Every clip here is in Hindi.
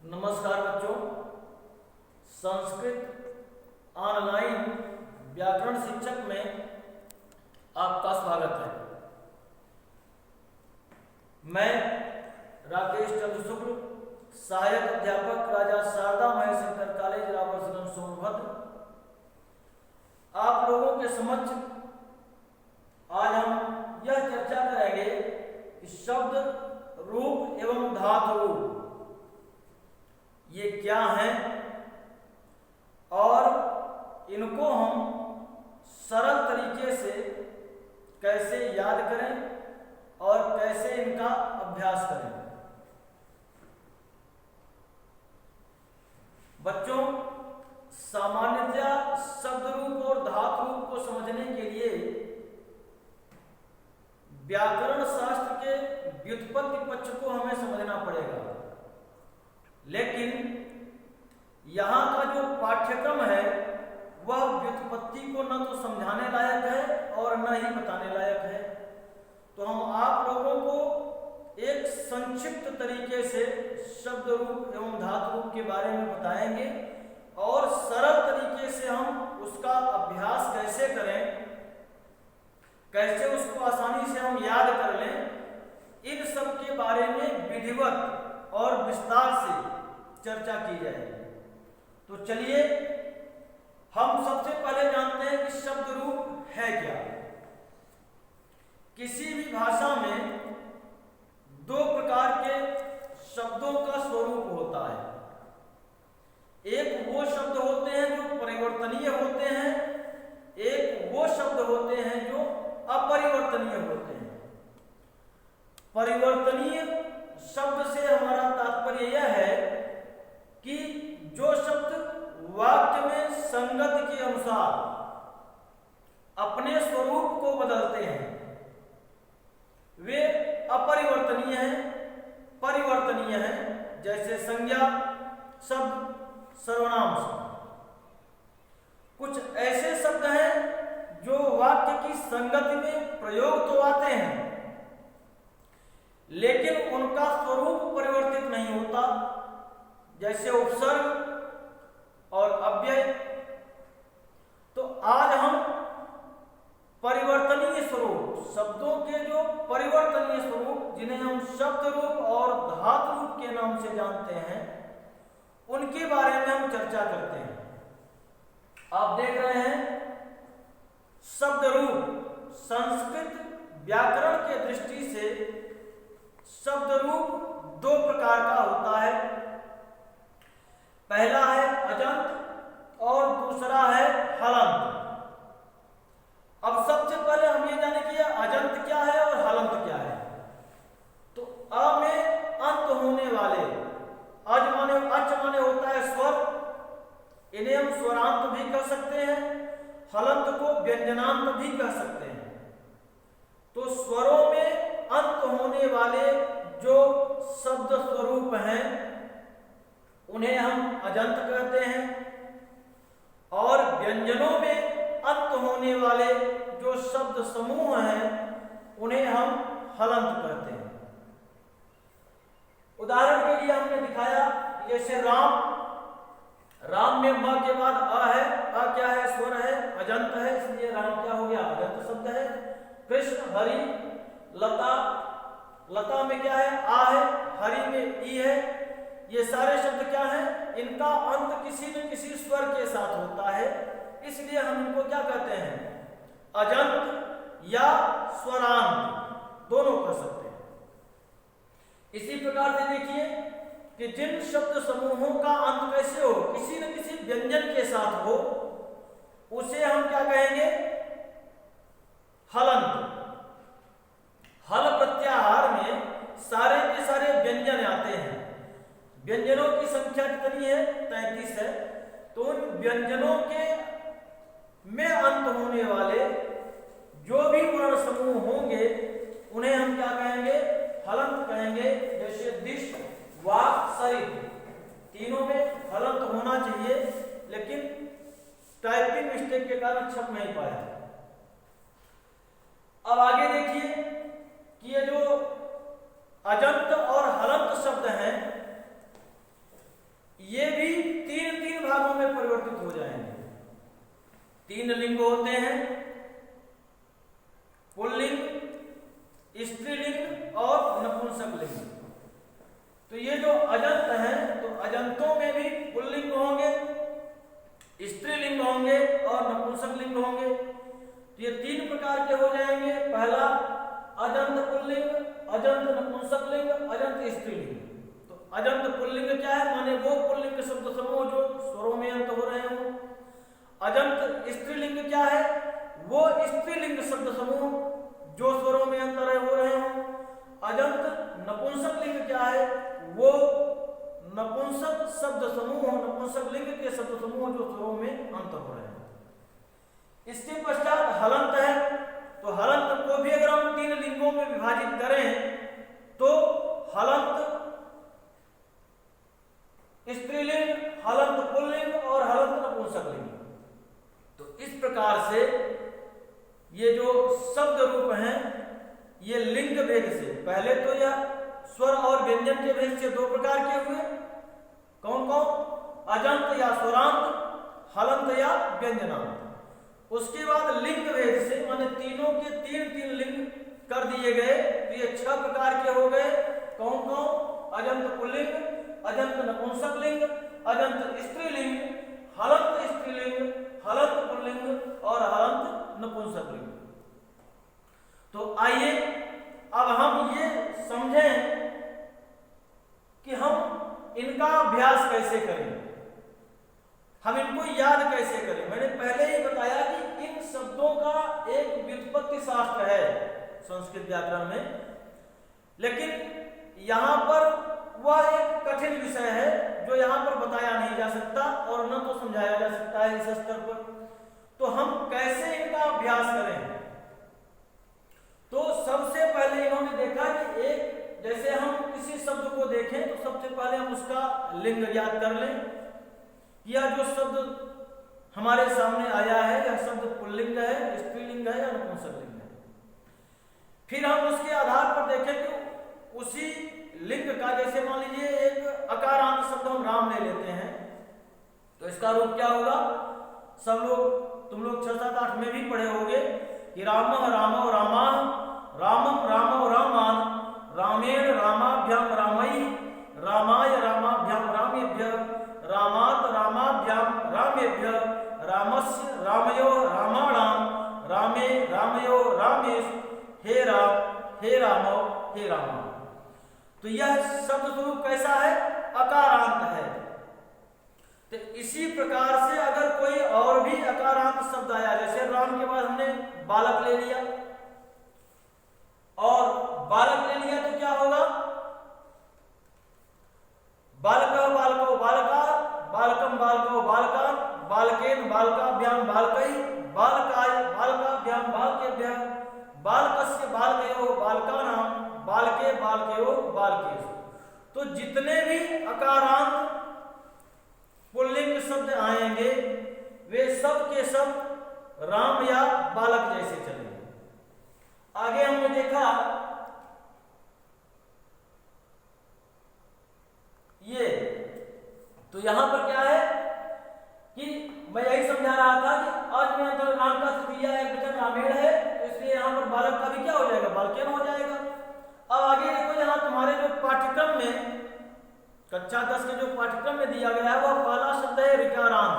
नमस्कार बच्चों, संस्कृत ऑनलाइन व्याकरण शिक्षक में आपका स्वागत है। मैं राकेश चंद्र शुक्ल, सहायक अध्यापक राजा शारदा महेश इंटर कॉलेज रावरसगंज सोनभद्र, आप लोगों के समक्ष आज हम यह चर्चा करेंगे कि शब्द रूप एवं धातु रूप ये क्या हैं और इनको हम सरल तरीके से कैसे याद करें और कैसे इनका अभ्यास करें। बच्चों, सामान्यतः शब्द रूप और धातु रूप को समझने के लिए व्याकरण शास्त्र के व्युत्पत्ति पक्ष को हमें समझना पड़ेगा, लेकिन यहाँ का जो पाठ्यक्रम है वह व्युत्पत्ति को न तो समझाने लायक है और न ही बताने लायक है। तो हम आप लोगों को एक संक्षिप्त तरीके से शब्द रूप एवं धातु रूप के बारे में बताएंगे और सरल तरीके से हम उसका अभ्यास कैसे करें, कैसे उसको आसानी से हम याद कर लें, इन सब के बारे में विधिवत और विस्तार से चर्चा की जाएगी। तो चलिए हम सबसे पहले जानते हैं कि शब्द रूप है क्या। किसी भी भाषा में दो प्रकार के शब्दों का स्वरूप होता है। एक वो शब्द होते हैं जो परिवर्तनीय होते हैं, एक वो शब्द होते हैं जो अपरिवर्तनीय होते हैं। परिवर्तनीय शब्द से हमारा तात्पर्य यह है कि जो शब्द वाक्य में संगति के अनुसार अपने स्वरूप को बदलते हैं वे अपरिवर्तनीय हैं। परिवर्तनीय हैं जैसे संज्ञा शब्द, सर्वनाम शब्द। कुछ ऐसे शब्द हैं जो वाक्य की संगति में प्रयोग तो आते हैं लेकिन उनका स्वरूप परिवर्तित नहीं होता, जैसे उपसर्ग और अव्यय। तो आज हम परिवर्तनीय स्वरूप, शब्दों के जो परिवर्तनीय स्वरूप जिन्हें हम शब्द रूप और धातु रूप के नाम से जानते हैं, उनके बारे में हम चर्चा करते हैं। आप देख रहे हैं शब्द रूप संस्कृत व्याकरण के दृष्टि से शब्द रूप दो प्रकार का होता है। पहला है अजंत और दूसरा है हलंत। अब सबसे पहले हम ये जाने कि अजंत क्या है और हलंत क्या है। तो अ में अंत होने वाले, अज माने होता है स्वर, इन्हें हम स्वरांत भी कह सकते हैं, हलंत को व्यंजनांत भी कह सकते हैं। तो स्वरों में अंत होने वाले जो शब्द स्वरूप हैं उन्हें हम अजंत कहते हैं, और व्यंजनों में अंत होने वाले जो शब्द समूह हैं उन्हें हम हलंत कहते हैं। उदाहरण के लिए हमने दिखाया, जैसे राम, राम में म के बाद अ है, अ क्या है, स्वर है, अजंत है, इसलिए राम क्या हो गया, अजंत शब्द है। कृष्ण, हरि, लता, लता में क्या है, आ है, हरि में ई है। ये सारे शब्द क्या हैं, इनका अंत किसी न किसी स्वर के साथ होता है, इसलिए हम इनको क्या कहते हैं, अजंत या स्वरांत दोनों कह सकते हैं। इसी प्रकार से देखिए कि जिन शब्द समूहों का अंत कैसे हो, किसी न किसी व्यंजन के साथ हो, उसे हम क्या कहेंगे, हलंत। हल प्रत्याहार में सारे के सारे व्यंजन आते हैं। व्यंजनों की संख्या कितनी है, 33 है। तो उन व्यंजनों के में अंत होने वाले जो भी वर्ण समूह होंगे उन्हें हम क्या कहेंगे, हलंत कहेंगे। जैसे दिश, वाक, शरीर, तीनों में हलंत होना चाहिए, लेकिन टाइपिंग मिस्टेक के कारण छप नहीं पाया। अब आगे देखिए कि ये जो अजंत और हलंत शब्द हैं तीन लिंग होते हैं, पुल्लिंग, स्त्रीलिंग और नपुंसक लिंग। तो ये जो अजंत हैं, तो अजंतों में भी पुल्लिंग होंगे, स्त्रीलिंग होंगे और नपुंसक लिंग होंगे। तो ये तीन प्रकार के हो जाएंगे। पहला अजंत पुल्लिंग, अजंत नपुंसक लिंग, अजंत स्त्रीलिंग। तो अजंत पुल्लिंग क्या है, माने वो पुल्लिंग शब्द समूह जो स्वरों में अंत हो रहे हो। अजंत स्त्रीलिंग क्या है, वो स्त्रीलिंग शब्द समूह जो स्वरों में अंत हो रहे हो। अजंत नपुंसक लिंग क्या है, वो नपुंसक शब्द समूह, नपुंसक लिंग के शब्द समूह जो स्वरों में अंत हो रहे हैं। इसके पश्चात हलंत है। तो हलंत को भी अगर हम तीन लिंगों में विभाजित करें तो हलंत स्त्रीलिंग, हलंत पुल्लिंग और हलंत नपुंसक लिंग। तो इस प्रकार से ये जो शब्द रूप हैं ये लिंग भेद से, पहले तो यह स्वर और व्यंजन के भेद से दो प्रकार के हुए। कौन कौन, अजंत या स्वरांत, हलंत या व्यंजनांत। उसके बाद लिंग भेद से, माने तीनों के तीन तीन लिंग कर दिए गए। तो ये 6 प्रकार के हो गए। कौन कौन, अजंत पुल्लिंग, अजंत नपुंसक लिंग, अजंत स्त्रीलिंग, हलंत स्त्रीलिंग, हलंत पुल्लिंग और हलंत नपुंसक लिंग। तो आइए अब हम ये समझें कि हम इनका अभ्यास कैसे करें, हम इनको याद कैसे करें। मैंने पहले ही बताया कि इन शब्दों का एक व्युत्पत्ति शास्त्र है संस्कृत व्याकरण में, लेकिन यहां पर वह एक कठिन विषय है जो यहां पर बताया नहीं जा सकता और न तो समझाया जा सकता है इस स्तर पर। तो हम कैसे इनका अभ्यास करें, तो सबसे पहले इन्होंने देखा कि एक, जैसे हम किसी शब्द को देखें तो सबसे पहले हम उसका लिंग याद कर लें। यह जो शब्द हमारे सामने आया है, यह शब्द पुल्लिंग है, स्त्रीलिंग है या नपुंसक लिंग है। फिर हम उसके आधार पर देखें कि उसी लिंग का, जैसे मान लीजिए एक अकारांत शब्द हम राम ले लेते हैं, तो इसका रूप क्या होगा। सब लोग, तुम लोग 6, 7, 8 में भी पढ़े होंगे कि राम रामो रामान, रामम रामो रामान, रामेण रामाभ्याम रामई, रामाय रामाभ्याम रामेभ्य, रामात रामाभ्याम रामेभ्य, रामस्य रामयो रामाणाम, रामे रामयो रामेश, हे राम हे रामो हे रामा। तो यह शब्द स्वरूप कैसा है, अकारांत है। तो इसी प्रकार से अगर कोई और भी अकारांत शब्द आया, जैसे राम के बाद हमने बालक ले लिया, और बालक ले लिया तो क्या होगा, बालक बालको बालका, बालकम बालको बालका, बालकेन बालकाभ्याम बालकै, बालकाय बालकाभ्याम बालकेभ्य, बालकस्य बालकयो बालकानां, बालके बालकयो बालकेषु। तो जितने भी अकारांत पुल्लिंग शब्द आएंगे वे सब के सब राम या बालक जैसे चलेंगे। आगे हमने देखा ये, तो यहां पर क्या है कि मैं यही समझा रहा था कि आज में अंतर राम का क्रिया एक वचन रामेण है, तो इसलिए यहां पर बालक का भी क्या हो जाएगा, बालकेन हो जाएगा। अब आगे देखो, यहां तुम्हारे जो पाठ्यक्रम में कक्षा 10 के जो पाठ्यक्रम में दिया गया है वह पहला शब्द है ऋकारांत,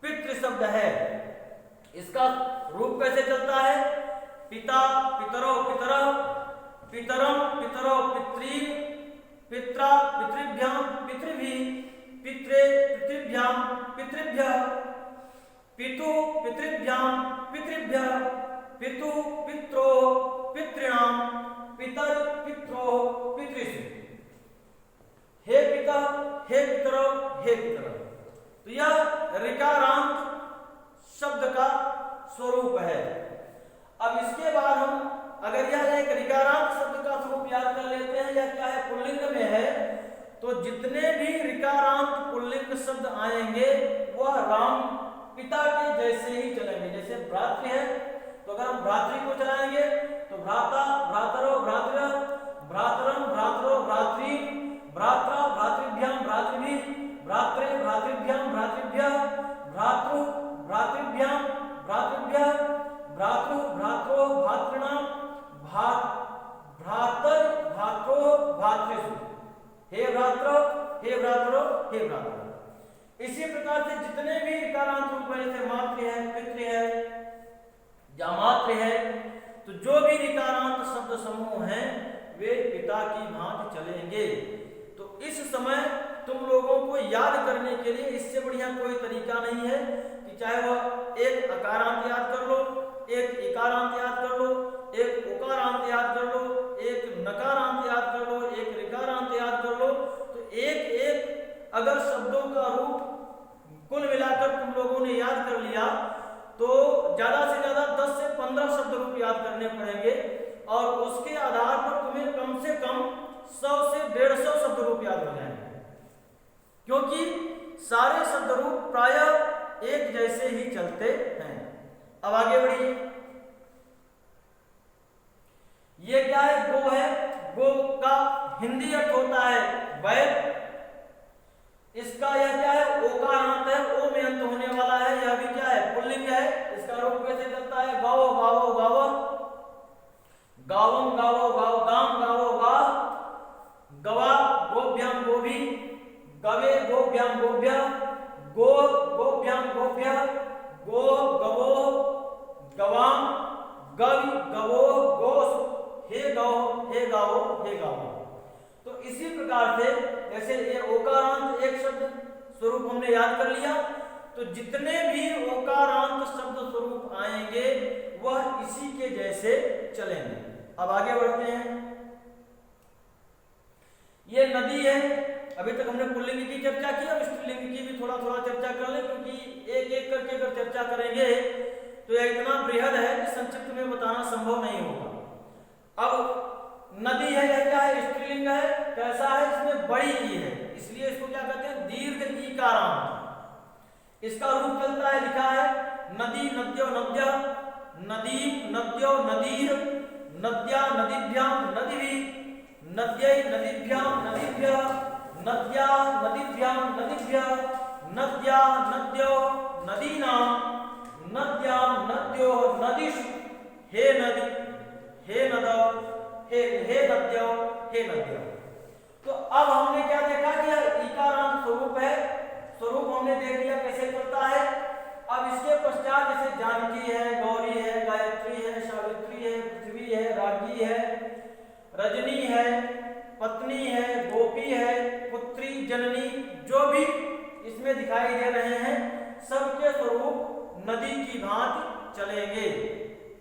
पितृ शब्द है। इसका रूप कैसे चलता है, पिता पितरो पितरः, पितरम पितरो पितृ, पित्रा पितृभ्याम पितृभिः, पित्रे पितृभ्याम पितृभ्यः, पितु पितृभ्याम पितृभ्यः, पितु पित्रो पितॄणाम, पितर पित्रो पितृषु, हे पिता हे पितरो हे पितरः। तो यह ऋकारांत शब्द का स्वरूप है। अब इसके बाद हम अगर यह एक ऋकारांत शब्द का स्वरूप याद कर लेते हैं, यह क्या है, पुल्लिंग में है, तो जितने भी ऋकारांत पुल्लिंग शब्द आएंगे वह राम पिता के जैसे ही चलेंगे। जैसे भ्रातृ है, तो अगर हम भ्रातृ को चलाएंगे तो भ्राता भ्रातरो भ्रातृ, भ्रातरम भ्रातरो भ्रातृ, भ्रात्रा भ्रातृभ्याम भ्रातृभिः, भ्रात्रे भ्रातृभ्याम भ्रातृभ्यः, भ्रातृ भ्रातृभ्याम भ्रातृभ्यः, भ्रातृ, भ्रात्रो, भातॄणां, भ्रातर, भ्रात्रो, भातृषु, हे भ्रातरो, हे भ्रातरो, हे भ्रातरो। इसी प्रकार से जितने भी ऋकारांत रूप में जैसे मातृ है, पितृ है, जामातृ है, तो जो भी ऋकारांत शब्द समूह हैं वे पिता की भांति चलेंगे। तो इस समय तुम लोगों को याद करने के लिए इससे बढ़िया कोई तरीका नहीं है कि चाहे वह एक अकारांत याद कर लो, एक इकारांत याद कर लो, एक उकारांत याद कर लो, एक नकारांत याद कर लो, एक ऋकारांत याद कर लो। तो एक एक अगर शब्दों का रूप कुल मिलाकर तुम लोगों ने याद कर लिया तो ज्यादा से ज्यादा 10 से 15 शब्द रूप याद करने पड़ेंगे और उसके आधार पर तुम्हें कम से कम 100 से 150 शब्द रूप याद हो जाएंगे, क्योंकि सारे शब्द रूप प्रायः एक जैसे ही चलते हैं। अब आगे बढ़िए, ये क्या है? गो है। गो का हिंदी अर्थ होता है बैल। इसका यह क्या है? ओकारांत है, ओ में अंत होने वाला है। यह भी क्या है? पुल्लिंग है। इसका रूप कैसे चलता है? गावो गावो गावो, गावम गावो गाव, गाम गावो गा, गवा गोभ्याम गोभी, गवे गोभ्याम गोभ्य, गो गोभ्याम गोभ्य, गो गवो गवाम, गव गवो गोस, हे गौ हे गावो हे गावो। तो इसी प्रकार से जैसे ये ओकारांत एक शब्द स्वरूप हमने याद कर लिया, तो जितने भी ओकारांत शब्द स्वरूप आएंगे वह इसी के जैसे चलेंगे। अब आगे बढ़ते हैं। ये नदी है। अभी तक हमने पुल्लिंग की चर्चा की, अब स्त्रीलिंग की भी थोड़ा थोड़ा चर्चा कर ले, क्योंकि एक एक करके अगर चर्चा करेंगे तो यह इतना बृहद है कि संक्षिप्त में बताना संभव नहीं होगा। अब नदी है, यह क्या है? स्त्रीलिंग है। कैसा है? इसमें बड़ी ई है, इसलिए इसको क्या कहते हैं? दीर्घ ईकारांत। इसका रूप चलता है, लिखा है नदी नद्यो नद्य, नदीम नद्यो नदीर, नद्या नदीभ्याम नदीभि, नद्यै नदीभ्याम नदीभ्य, नद्या नदीभ्याम नदीभ्य, नद्या नद्यो नदीनां, नद्यां नद्यो नदीषु, हे नदी हे नदौ, हे नद्यो हे नद्यो। तो अब हमने क्या देखा कि यह ईकारांत स्वरूप है। स्वरूप हमने देख लिया कैसे चलता है। अब इसके पश्चात जैसे जानकी है, गौरी है, गायत्री है, सावित्री है, पृथ्वी है, रागी है, रजनी है, पत्नी है, गोपी है, पुत्री, जननी, जो भी इसमें दिखाई दे रहे हैं सबके स्वरूप नदी की भांति चलेंगे।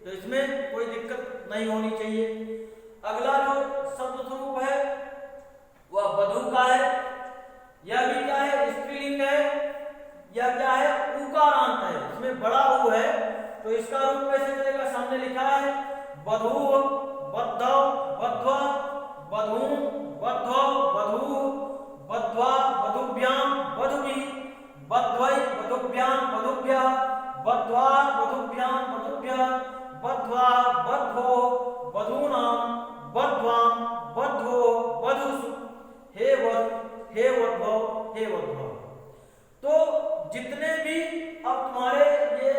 तो इसमें कोई दिक्कत नहीं होनी चाहिए। अगला जो शब्द स्वरूप है वह वधू का है। यह भी क्या है? स्त्रीलिंग है। यह क्या है? उकारांत है, इसमें बड़ा ऊ है। तो इसका रूप कैसे चलेगा? सामने लिखा है वधू, बद्धौ, बध्वा, वधूं, बद्धौ, वधू, बध्वा, वधुभ्याम, वधुभि, बध्वै, वधुभ्याम, वधुभ्यः, बध्वा, वधुभ्याम, वधुभ्यः, बध्वा, बध्वो, वधूनां, बध्वां, बध्वो, वधूषु, हे वध्वो, हे वध्वो। तो जितने भी अब तुम्हारे ये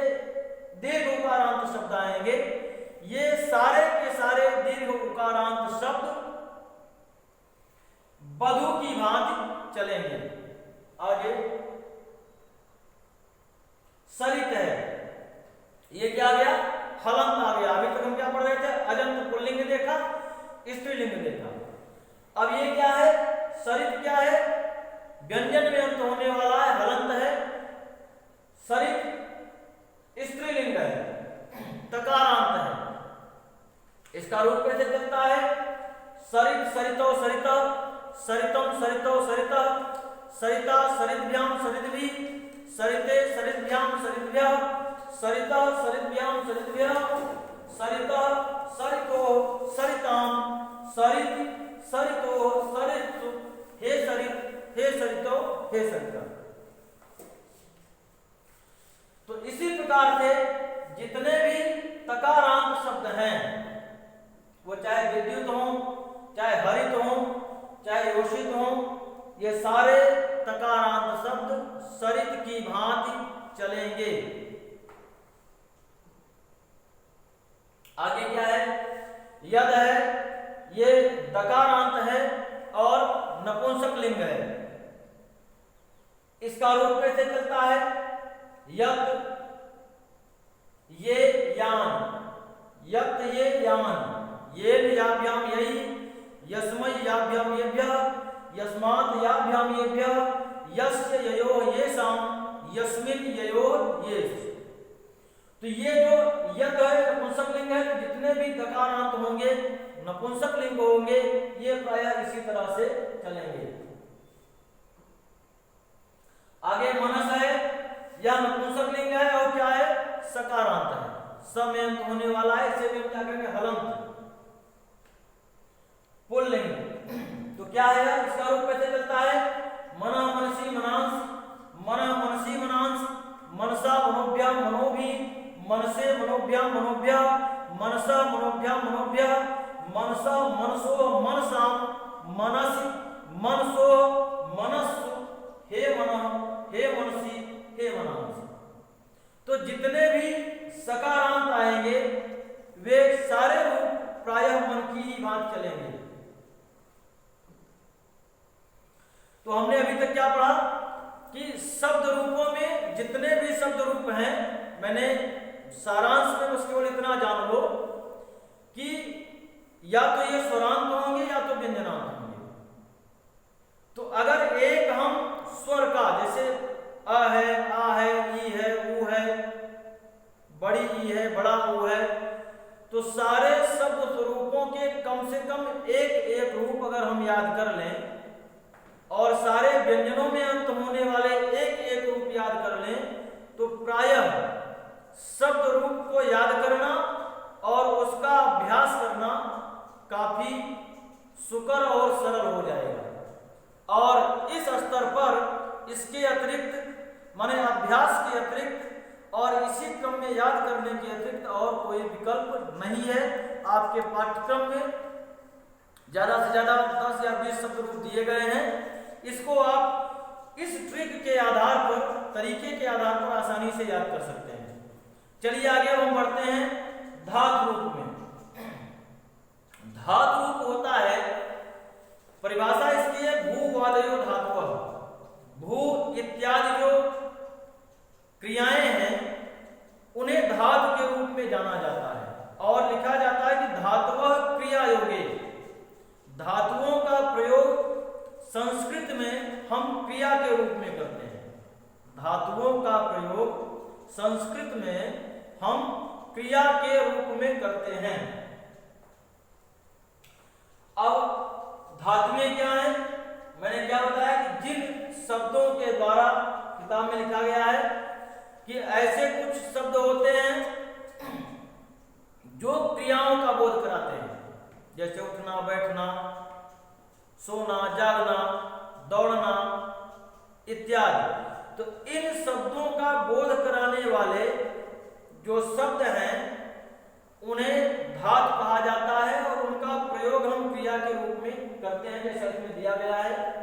दीर्घ उकारांत शब्द आएंगे, ये सारे के सारे दीर्घ उकारांत शब्द वधू की भांति चलेंगे। आगे सरित है। ये क्या आ गया? हलंत आ गया। अभी तक हम क्या पढ़ रहे थे? अजंत पुल्लिंग देखा, स्त्रीलिंग देखा। अब ये क्या है? सरित क्या है? व्यंजन में अंत होने वाला है, हलंत है। सरित स्त्रीलिंग है, तकारांत है। इसका रूप कैसे चलता है? सरित सरितो सरिता, सरितम सरितो सरिता, सरिता सरिद्भ्याम सरिद्भि, सरिते सरिद्भ्याम सरिद्भ्यः, सरिता सरिद्भ्याम सरिद्भ्यः, सरिता सरितो सरितां, सरित सरितो सरित्सु, हे सरित हे सरितो हे सरिता। तो इसी प्रकार से जितने भी तकारांत शब्द हैं, वो चाहे विद्युत हो, चाहे हरित हो, चाहे योषित हो, ये सारे तकारांत शब्द सरित की भांति चलेंगे। आगे क्या है, यद है, ये दकारांत है और नपुंसक लिंग है। इसका रूप कैसे चलता है, यत ये यान, यत ये यान, ये याभ्याम यही, यस्मै याभ्याम येभ्यः, यस्मात् याभ्याम येभ्यः, यस्य ययोः येषाम्, यस्मिन् ययोः येषु। तो ये जो यत है नपुंसक लिंग है, तो जितने भी दकारांत होंगे नपुंसक लिंग होंगे, ये प्रायः इसी तरह से चलेंगे। आगे मनस है, यह नपुंसक लिंग है और क्या है, सकारांत है, समयंत होने वाला है, इसे भी हम क्या कहेंगे, हलंत। पुल्लिंग, तो क्या है, इसका रूप कैसे चलता है, मना मनसी मनांस, मना मनसी मनांस, मनसा मनोभ्याम मनोभि, मनसे मनोभ्याम मनोभ्या, मनसा मनोभ्याम मनोभ्या, मनसा मनसो मनसाम, मनसि मनसो मनस्सु, हे मनः हे मनसी हे मनांसि। तो जितने भी सकारांत आएंगे वे सारे रूप प्रायः मन की ही बात चलेंगे। तो हमने अभी तक क्या पढ़ा कि शब्द रूपों में जितने भी शब्द रूप हैं, मैंने सारांश में बस केवल इतना जान लो कि या तो ये स्वरांत होंगे या तो व्यंजनांत होंगे। तो अगर एक हम स्वर का, जैसे अ है, आ है, ई है, ऊ है, बड़ी ई है, बड़ा ऊ है, तो सारे शब्द स्वरूपों के कम से कम एक एक रूप अगर हम याद कर लें और सारे व्यंजनों में अंत होने वाले एक एक रूप याद कर लें, तो प्रायः शब्द रूप को याद करना और उसका अभ्यास करना काफी सुकर और सरल हो जाएगा। और इस स्तर पर इसके अतिरिक्त, माने अभ्यास के अतिरिक्त और इसी क्रम में याद करने के अतिरिक्त और कोई विकल्प नहीं है। आपके पाठ्यक्रम में ज्यादा से ज्यादा 10 या 20 शब्द रूप दिए गए हैं। इसको आप इस ट्रिक के आधार पर, तरीके के आधार पर आसानी से याद कर सकते हैं। चलिए आगे हम बढ़ते हैं धातु रूप में। धातु रूप होता है, परिभाषा इसकी है, भू-वादयो धातुः। भू इत्यादि जो क्रियाएं हैं उन्हें धातु के रूप में जाना जाता है और लिखा जाता है कि धातुः क्रिया योगे। धातुओं का प्रयोग संस्कृत में हम क्रिया के रूप में करते हैं। धातुओं का प्रयोग संस्कृत में हम क्रिया के रूप में करते हैं। अब धातु में क्या है, मैंने क्या बताया कि जिन शब्दों के द्वारा, किताब में लिखा गया है कि ऐसे कुछ शब्द होते हैं जो क्रियाओं का बोध कराते हैं, जैसे उठना, बैठना, सोना, जागना, दौड़ना इत्यादि। तो इन शब्दों का बोध कराने वाले जो शब्द हैं उन्हें धातु कहा जाता है और उनका प्रयोग हम क्रिया के रूप में करते हैं, जैसा इसमें दिया गया है।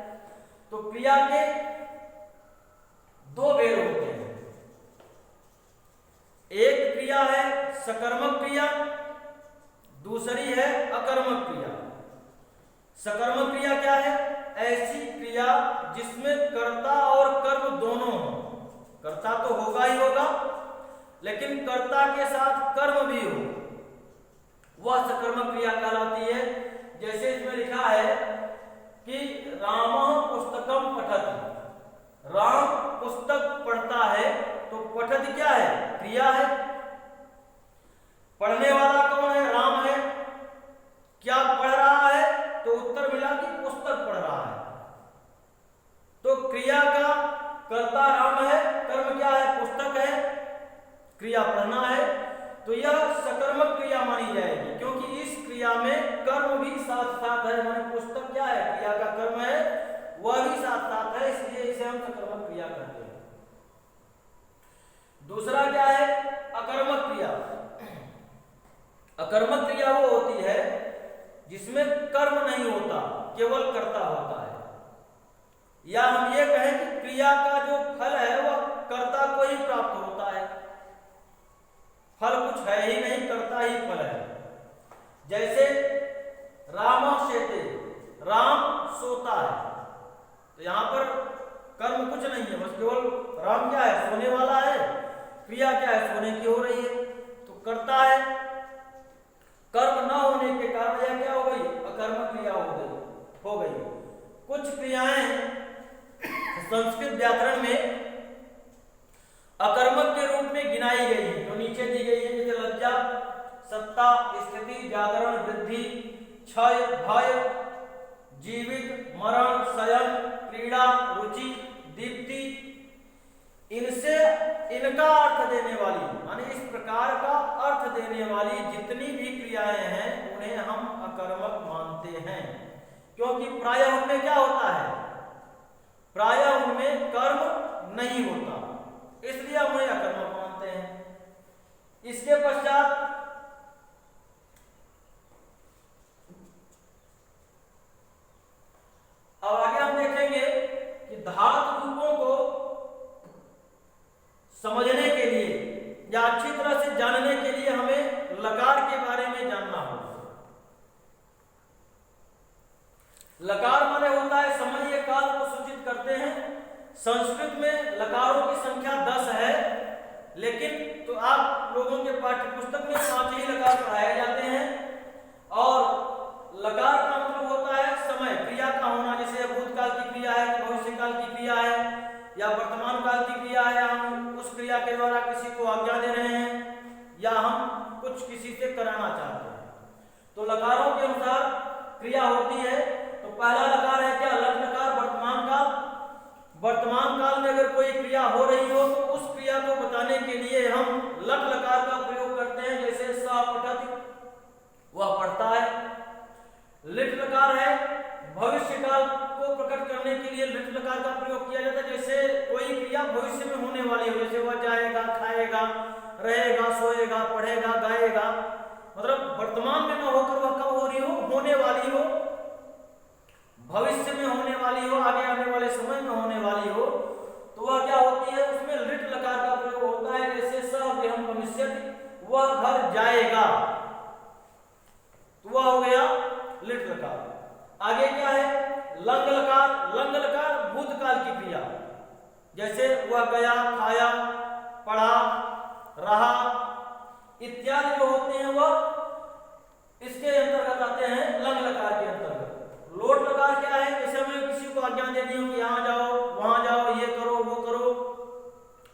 तो क्रिया के दो भेद होते हैं। एक क्रिया है सकर्मक क्रिया, दूसरी है अकर्मक क्रिया। सकर्मक क्रिया क्या है, ऐसी क्रिया जिसमें कर्ता और कर्म दोनों हो। कर्ता तो होगा ही होगा, लेकिन कर्ता के साथ कर्म भी हो, वह सकर्मक क्रिया कहलाती है। जैसे इसमें लिखा है कि रामः पुस्तकम पठति, राम पुस्तक पढ़ता है, तो पठति क्या है, क्रिया है। पढ़ने वाला कौन है, राम है। क्या पढ़ रहा है, तो उत्तर मिला कि पुस्तक पढ़ रहा है। तो क्रिया का कर्ता राम है, कर्म क्या है, पुस्तक है, क्रिया पढ़ना है। तो यह सकर्मक क्रिया मानी जाएगी, क्योंकि इस क्रिया में कर्म भी साथ साथ है। माने पुस्तक क्या है, क्रिया का कर्म है, वह भी साथ साथ है, इसलिए इसे हम सकर्मक क्रिया कहते हैं। दूसरा क्या है, अकर्मक क्रिया। अकर्मक क्रिया वो होती है जिसमें कर्म नहीं होता, केवल कर्ता होता है। या हम ये कहें कि क्रिया का जो फल है वह कर्ता को ही प्राप्त होता है। फल कुछ है ही नहीं, कर्ता ही फल है। जैसे राम शेते, राम सोता है, तो यहाँ पर कर्म कुछ नहीं है, बस केवल राम क्या है, सोने वाला है, क्रिया क्या है, सोने की हो रही है, तो करता है। कर्म न होने के कारण यह क्या हो गई, अकर्म क्रिया हो गई। कुछ क्रियाएं संस्कृत व्याकरण में अकर्मक के रूप में गिनाई गई है, जो नीचे दी गई है, जैसे लज्जा, सत्ता, स्थिति, जागरण, वृद्धि, क्षय, भय, जीवित, मरण, शयन, क्रीड़ा, रुचि, दीप्ति, इनका अर्थ देने वाली, माने इस प्रकार का अर्थ देने वाली जितनी भी क्रियाएं हैं उन्हें हम अकर्मक मानते हैं, क्योंकि प्रायः उनमें क्या होता है, प्रायः उनमें कर्म नहीं होता, इसलिए हम उन्हें अकर्मक मानते हैं। इसके पश्चात अब आगे हम देखेंगे कि धातु रूपों को समझने के लिए या अच्छी तरह से जानने के लिए हमें लकार के बारे में जानना होगा। लकार माने होता है समय काल को सूचित करते हैं। संस्कृत में लकारों की संख्या 10 है, लेकिन तो आप लोगों के पाठ्य पुस्तक में 5 ही लकार पढ़ाए जाते हैं। और लकार का मतलब होता है समय, क्रिया का होना, जैसे भूतकाल की क्रिया है, भविष्य काल की क्रिया है, या वर्तमान काल की क्रिया है, हम उस क्रिया के द्वारा किसी को आज्ञा दे रहे हैं या हम कुछ किसी से कराना चाहते हैं, तो लकारों के अनुसार क्रिया होती है। तो पहला लकार है क्या, लट लकार, वर्तमान काल। वर्तमान काल में अगर कोई क्रिया हो रही हो तो उस क्रिया को बताने के लिए हम लट लकार का प्रयोग करते हैं, जैसे स पठति, वह पढ़ता है। लिट लकार है, भविष्य काल को प्रकट करने के लिए लिट लकार का प्रयोग किया जाता है, जैसे कोई क्रिया भविष्य में होने वाली हो, जैसे वह जाएगा, खाएगा, रहेगा, सोएगा, पढ़ेगा, गाएगा, मतलब वर्तमान में न होकर वह कब हो रही हो, होने वाली हो, भविष्य में होने वाली हो, आगे आने वाले समय में होने वाली हो, तो वह क्या होती है, उसमें लिट लकार का प्रयोग होता है। जैसे स गृहं गमिष्यति, वह घर जाएगा, तो वह हो गया लिट लकार। आगे क्या है, लंग लकार। लंग लकार भूतकाल की क्रिया, जैसे वह गया, खाया, पढ़ा, रहा इत्यादि जो होते हैं वह इसके अंतर्गत आते हैं, लंग लकार के अंतर्गत। लोट लकार क्या है, जैसे हमें किसी को आज्ञा दे दी हो कि यहाँ जाओ, वहां जाओ, ये करो, वो करो,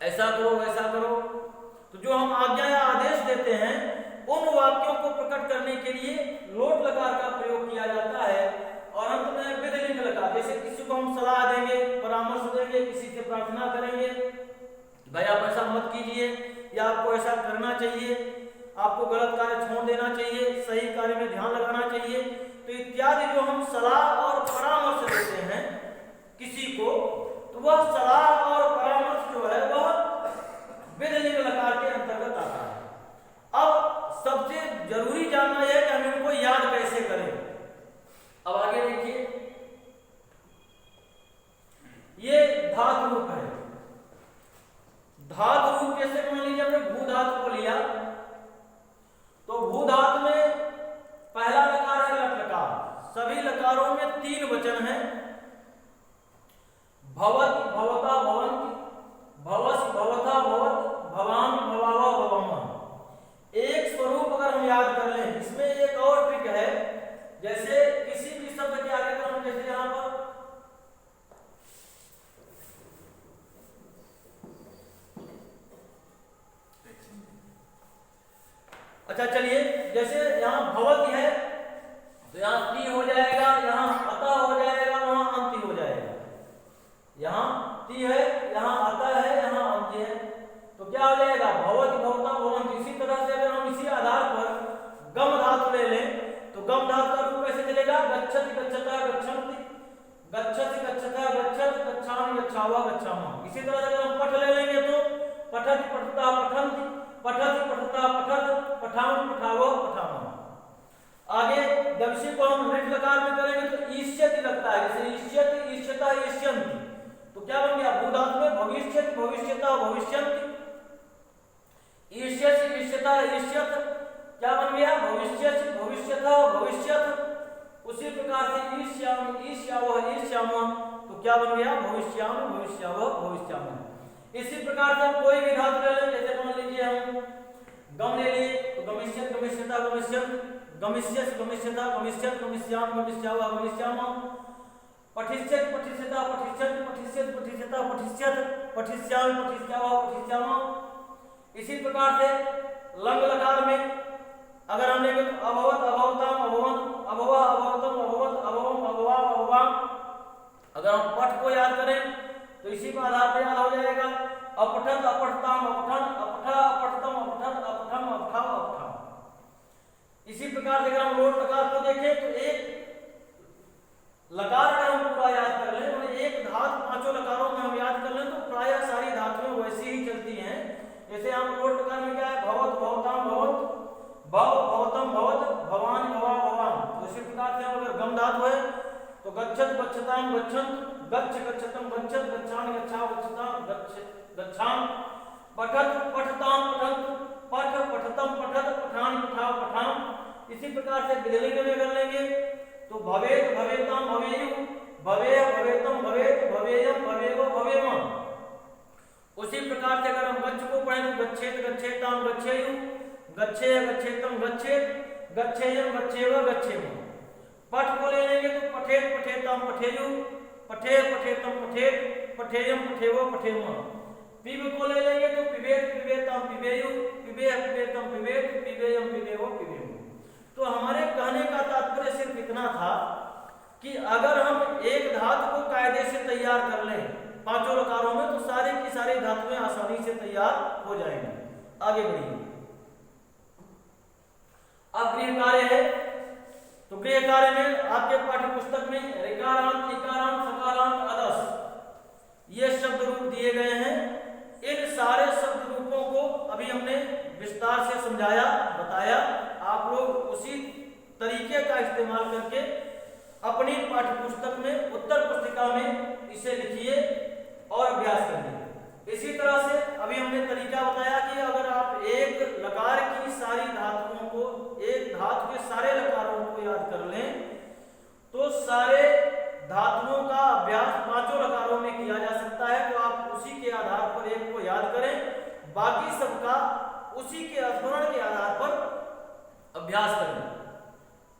ऐसा करो, वैसा करो, तो जो हम आज्ञा या आदेश देते हैं उन वाक्यों को प्रकट करने के लिए लोट लकार का प्रयोग किया जाता है। और अंत में विधिलिंग लकार, जैसे किसी को हम सलाह देंगे, परामर्श देंगे, किसी से प्रार्थना करेंगे, भाई आप ऐसा मत कीजिए, या आपको ऐसा करना चाहिए, आपको गलत कार्य छोड़ देना चाहिए, सही कार्य में ध्यान लगाना चाहिए, तो इत्यादि जो हम सलाह और परामर्श देते हैं किसी को, तो वह सलाह और परामर्श जो है वह विधिलिंग लकार के अंतर्गत आता है। अब सबसे जरूरी जानना यह है कि हम इनको याद कैसे करें। अब आगे देखिए, ये धातु रूप है। धातु रूप कैसे, मान लीजिए हमने भू धातु को लिया, तो भू धातु में पहला लकार है लट लकार। सभी लकारों में 3 वचन हैं, भवति, भवता, भवन्ति, भवसि, भवता, भवत, भवामि, भवावा, भवामः। एक स्वरूप अगर हम याद कर लें, इसमें एक और ट्रिक है, जैसे किसी भी शब्द के आगे अगर हम, जैसे यहां पर अच्छा चलिए, जैसे यहाँ भवति है तो यहाँ ती हो जाएगा, यहाँ अतः हो जाएगा, वहां अंति हो जाएगा। यहाँ ती है, यहाँ अतः है, यहाँ अंति है, तो क्या हो जाएगा, भवति, भवता, भवन्ति। इसी तरह से अगर हम इसी आधार पर गम धातु ले लें तो गम धातु का रूप कैसे चलेगा, गच्छति, गच्छता, गच्छन्ति, गच्छति, गच्छता, गच्छत, गच्छामि, गच्छावा, गच्छामः। इसी तरह से अगर हम पठ ले लेंगे तो पठति, पठता, पठन्ति, पठति, पठता, पठत, पठामि, पठावः, पठामः। आगे जब इसी को हम लिट लकार में करेंगे तो ईष्यति लगता है, जैसे ईष्यति, ईष्यता, ईष्यन्ति, तो क्या बन गया, भू धातु में भविष्यति, भविष्यता, भविष्यन्ति, ईष्यसि, ईष्यता, ईष्यत, क्या बन गया? भविष्य, भविष्यतः, भविष्यत। उसी प्रकार से ईर्ष्याम, ईर्ष्यावह, ईर्ष्यामः, तो क्या बन गया? भविष्याम, भविष्यावह, भविष्यामः। इसी प्रकार से हम कोई भी धातु ले लें, जैसे मान लीजिए हम गम ले लिए तो गमिष्यत, गमिष्यता, गमिष्यत, गमिष्यस, गमिष्यता, गमिष्यत, गमिष्याम, गमिष्यावह, गमिष्यामः। पठिष्यत, पठिष्यता, पठिष्यत, पठिष्यत, पठिष्यता, पठिष्यत, पठिष्यामि, पठिष्यावह, पठिष्यामः। इसी प्रकार से लंग लकार में अगर हम लेंगे तो अभवत, अभवताम, अभवन्, अभवः, अभवतम, अभवत, अभवम, अभवा, अभवाम। अगर हम पठ को याद करें तो इसी पर आधार पर याद हो जाएगा। अपठत, अपठताम, अपठन, अपठ, अपठतम, अपठत, अपठम, अपठा, अपठम। इसी प्रकार से अगर हम लोट लकार को देखें तो एक लकार अगर हम पूरा याद कर लें और एक धातु पांचों लकारों में हम याद कर लें तो प्रायः सारी धातुएं वैसी ही चलती हैं। जैसे हम लोट लकार में क्या है? भवत, भवताम, भवत, भव, भवतम, भवत, भवान, भवा, भवान। उसी प्रकार से अगर गम धातु है तो गच्छत, गच्छताम, गच्छन्त, गच्छ, गच्छतम, गच्छत, गच्छामि, गच्छा, गच्छताम, गच्छ, गच्छाम। पठत, पठताम, पठन्त, पठ, पठतम, पठत, पठान, पठाव, पठाम। इसी प्रकार से विधिलिंग में कर लेंगे तो भवेत, भवेताम, भवेयु, भवेय, भवेतम, भवेत, भवेयम, भवेव, भवेम। उसी प्रकार से अगर हम गच्छ को पढ़ें तो गच्छेत, गच्छेताम, गच्छेयु, गच्छेय, गच्छेतम, गच्छेत, गच्छेयम, गच्छेव, गच्छेम। पठ को ले लेंगे तो पठेत, पठेताम, पठेयु, पठे, पठेतम, पठेत, पठेयम, पठेव, पठेम। पिब को ले लेंगे तो पिबेत, पिबेताम, पिबेयु, पिबेह, पिबेतम, पिबेत, पिबेयम, पिबेव, पिबेम। तो हमारे कहने का तात्पर्य सिर्फ इतना था कि अगर हम एक धातु को कायदे से तैयार कर लें पांचों लकारों में तो सारे की सारी धातुएं आसानी से तैयार हो जाएंगी। आगे बढ़िए। अब गृह कार्य है तो गृह कार्य में आपके पाठ्य पुस्तक में ऋकारांत, इकारांत, सकारांत, अदस ये शब्द रूप दिए गए हैं। इन सारे शब्द रूपों को अभी हमने विस्तार से समझाया, बताया। आप लोग उसी तरीके का इस्तेमाल करके अपनी पाठ्य पुस्तक में उत्तर पुस्तिका में इसे लिखिए और अभ्यास करिए। इसी तरह से अभी हमने तरीका बताया कि अगर आप एक लकार की सारी धातुओं को, एक धातु के सारे लकारों को याद कर लें तो सारे धातुओं का अभ्यास पांचों लकारों में किया जा सकता है। तो आप उसी के आधार पर एक को याद करें, बाकी सबका उसी के स्मरण के आधार पर अभ्यास करें।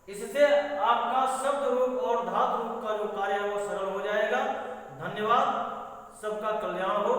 इससे आपका शब्द रूप और धातु रूप का जो कार्य है वो सरल हो जाएगा। धन्यवाद। सबका कल्याण हो।